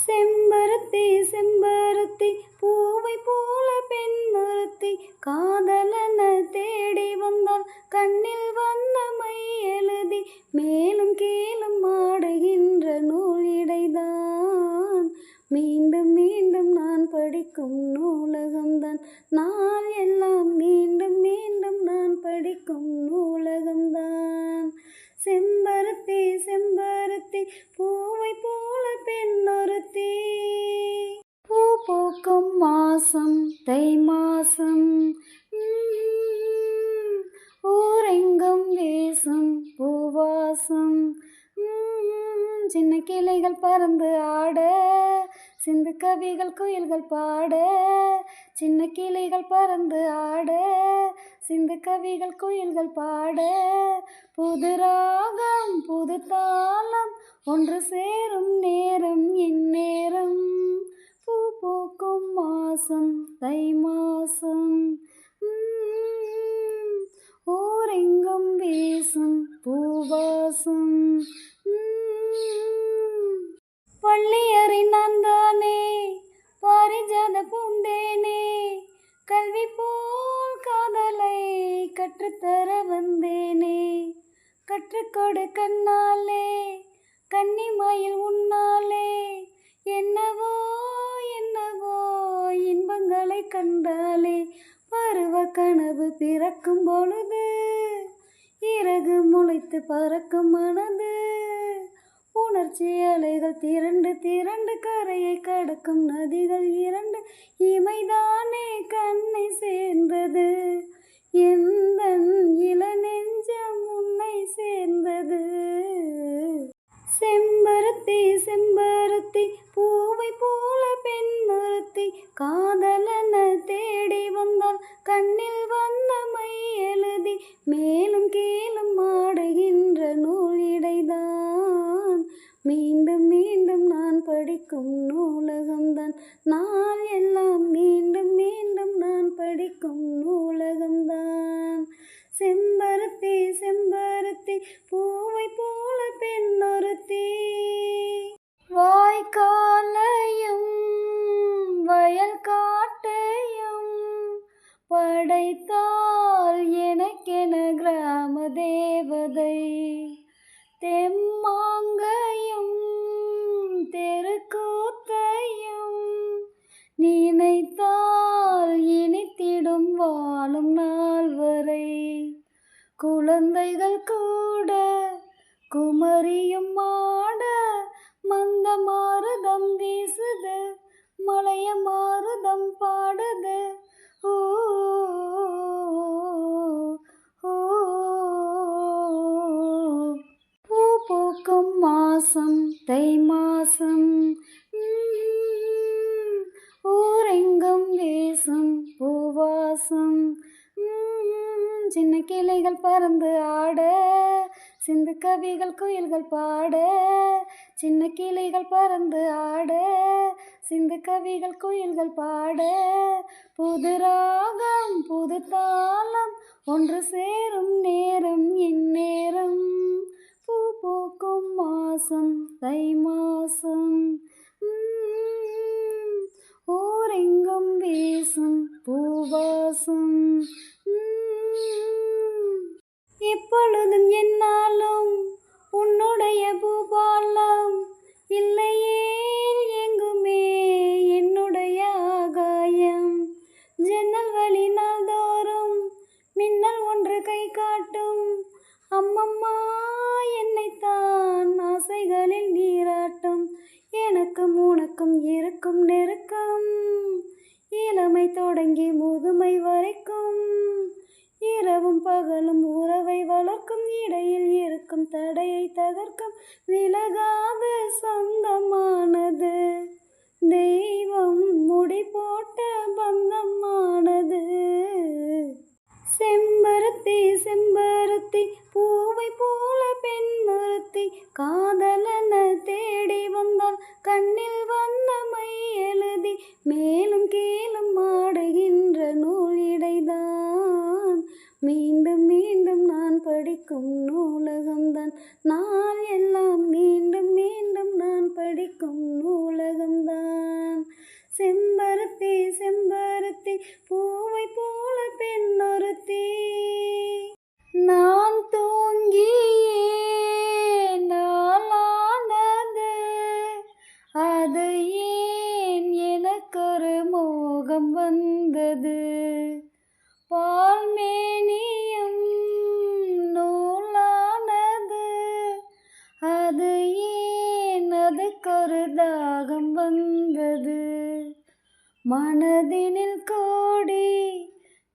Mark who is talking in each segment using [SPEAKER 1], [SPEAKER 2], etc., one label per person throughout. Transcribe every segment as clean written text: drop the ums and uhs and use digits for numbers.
[SPEAKER 1] செம்பருத்தி செம்பருத்தி பூவை போல பெண்ணொருத்தி காதலன தேடி வந்தால் கண்ணில் வண்ணமை எழுதி மேலும் கீழும் ஆடுகின்ற நூல் இடைதான். மீண்டும் மீண்டும் நான் படிக்கும் நூலகம்தான், நாள் எல்லாம் மீண்டும் மீண்டும் நான் படிக்கும் நூலகம்தான். செம்பருத்தி செம்பருத்தி பூவை போல பெண்ணொருத்தி. பூ பூக்கும் மாசம் தை மாசம், ஊரெங்கும் வீசும் பூவாசம். சின்ன கிளைகள் பறந்து ஆட, சிந்து கவிகள் குயில்கள் பாட. சின்ன கிளைகள் பறந்து ஆட, சிந்து கவிகள் குயில்கள் பாட. புது ராகம் புது தாளம் ஒன்று சேரும் நேரம் இந்நேரம். பூ பூக்கும் மாசம் தை மாசம், ஊரெங்கும் வீசும் பூவாசம். பள்ளியறை நான் தானே பாரிஜாத பூந்தேனே, கல்வி போல் காதலை கற்றுத்தர வந்தேனே. கற்றுக்கொடு கண்ணாலே கன்னிமயில் உன்னாலே, என்னவோ என்னவோ இன்பங்களை கண்டாலே. பருவ கனவு பிறக்கும் பொழுது இறகு முளைத்து பறக்கும் மனது. உணர்ச்சி அலைகள் திரண்டு திரண்டு கரையை கடக்கும் நதிகள் இரண்டு. இமைதானே கண்ணை சேர்ந்தது, எந்தன் இளநெஞ்சம் உன்னை சேர்ந்தது. செம்பருத்தி செம்பருத்தி பூவை போல பெண்ணொருத்தி காதலன தேடி வந்தால் கண்ணில் வண்ணமை எழுதி மேலும் கீழும் ஆடுகின்ற நூல் இடைதான். மீண்டும் மீண்டும் நான் படிக்கும் நூலகம்தான், நாள் எல்லாம் மீண்டும் மீண்டும் நான் படிக்கும் நூலகம்தான். செம்பருத்தி செம்பருத்தி பூவை போல பெண்ணொருத்தி. வாய்க்காலையும் வயல் காட்டையும் படைத்தால் எனக்கென கிராம தேவதை. தெம்மாங்கையும் தெருக்கூத்தையும் நினைத்தால் இனித்திடும் வாழும் நாள் வரை. குழந்தைகள் கூட குமரியும் ஆட, மந்த மாருதம் வீசுது மலைய மாருதம் பாடுது. ஓ பூ பூக்கும் மாசம் தை மாசம், ஊரெங்கும் வீசும் பூவாசம். சின்ன கிளைகள் பறந்து ஆட, சிந்து கவிகள் குயில்கள் பாட. சின்ன கிளைகள் பறந்து ஆட, சிந்து கவிகள் குயில்கள் பாட. புது ராகம் புது தாளம் ஒன்று சேரும் நேரம் இந்நேரம். பூ பூக்கும் மாசம் தை மாசம், ஊரெங்கும் வீசும் பூவாசம். எப்பொழுதும் என்னாலும் உன்னுடைய பூபாலம், இல்லையே எங்குமே என்னுடைய ஆகாயம். ஜன்னல் வழி நாள்தோறும் மின்னல் ஒன்று கை காட்டும். அம்மம்மா என்னைத்தான் ஆசைகளில் நீராட்டும். எனக்கும் உனக்கும் இருக்கும் நெருக்கம், இளமை தொடங்கி முதுமை வரைக்கும். இரவும் பகலும் உறவை வளர்க்கும், இடையில் இருக்கும் தடையை தகர்க்கும். விலகாத சொந்தமானது தெய்வம் முடி போட்ட பந்தமானது. செம்பருத்தி செம்பருத்தி பூவை போல பெண்ணொருத்தி காதலன தேடி வந்தால் கண்ணில் வண்ணமை எழுதி மேலும் கீழும் ஆடுகின்ற நூல் இடைதான். மீண்டும் மீண்டும் நான் படிக்கும் நூலகம்தான், நாள் எல்லாம் மீண்டும் மீண்டும் நான் படிக்கும் நூலகம்தான். அது ஏன் எனக்கொரு மோகம் வந்தது, பால்மேனியும் நூலானது, அது ஏன் அதுக்கொரு தாகம் வந்தது, மனதினில் கோடி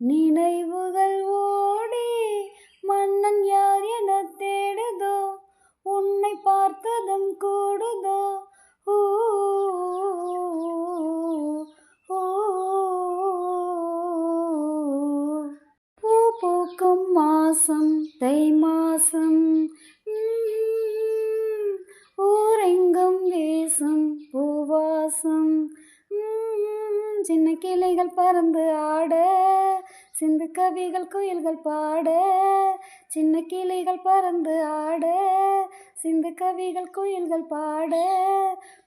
[SPEAKER 1] நினைவுகள் ஓடி மன்னன் யார் என தேடுதோ, உன்னை பார்த்ததும் கூடுதோ, ஊ, ஊ, பூ பூக்கும் மாசம் தை மாசம், ஊரெங்கும் வீசும் பூவாசம், சின்ன கிளைகள் பறந்து ஆட, சிந்து கவிகள் குயில்கள் பாட, சின்ன கிளைகள் பறந்து ஆட, சிந்து கவிகள் குயில்கள் பாட,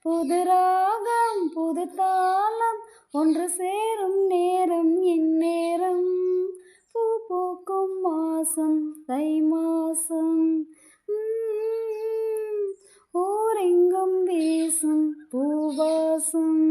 [SPEAKER 1] புது ராகம் புது தாளம் ஒன்று சேரும் நேரம் இந்நேரம், பூ பூக்கும் மாசம் தை மாசம், ஊரெங்கும் வீசும் பூவாசம்.